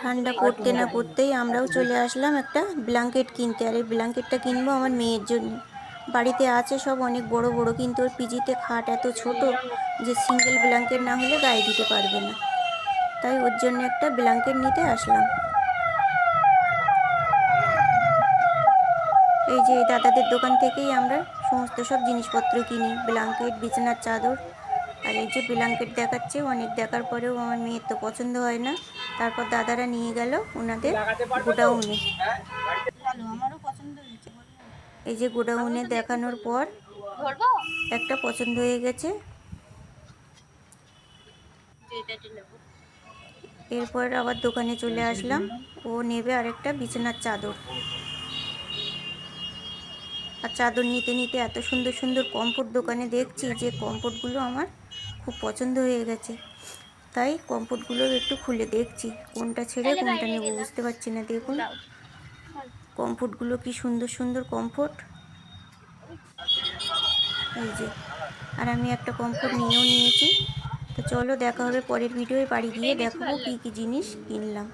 ঠান্ডা পড়তে না পড়তেই আমরাও চলে আসলাম একটা ব্ল্যাঙ্কেট কিনতে। আর এই ব্ল্যাঙ্কেটটা কিনবো আমার মেয়ের জন্য। বাড়িতে আছে সব অনেক বড় বড়, কিন্তু ওর পিজিতে খাট এত ছোট যে সিঙ্গেল ব্ল্যাঙ্কেট না হলে গায়ে দিতে পারবে না। তাই ওর জন্য একটা ব্ল্যাঙ্কেট নিতে আসলাম। এই যে এই দাদাদের দোকান থেকেই আমরা সমস্ত সব জিনিসপত্র কিনি, ব্ল্যাঙ্কেট, বিছানার চাদর। আর এই যে ব্ল্যাঙ্কেট দেখাচ্ছে, অনেক দেখার পরেও আমার মেয়ের তো পছন্দ হয় না। তারপর দাদারা নিয়ে গেল ওনাদের গোডাউনে। আমারও পছন্দ হয়েছে। এই যে গোডাউনে দেখানোর পর একটা পছন্দ হয়ে গেছে। এরপর আবার দোকানে চলে আসলাম, ও নেবে আরেকটা বিছানার চাদর। আর চাদর নিতে নিতে এত সুন্দর সুন্দর কমফোর্ট দোকানে দেখছি যে কমফোর্টগুলো আমার খুব পছন্দ হয়ে গেছে। তাই কমফোর্টগুলোর একটু খুলে দেখছি কোনটা ছেড়ে কোনটা নেব, বুঝতে পারছি না। দেখুন কমফোর্টগুলো কি সুন্দর সুন্দর কমফোর্ট, এই যে। আর আমি একটা কমফোর্ট নিয়েও নিয়েছি। তো চলো দেখা হবে পরের ভিডিওয়, বাড়ি গিয়ে দেখাবো কী কী জিনিস কিনলাম।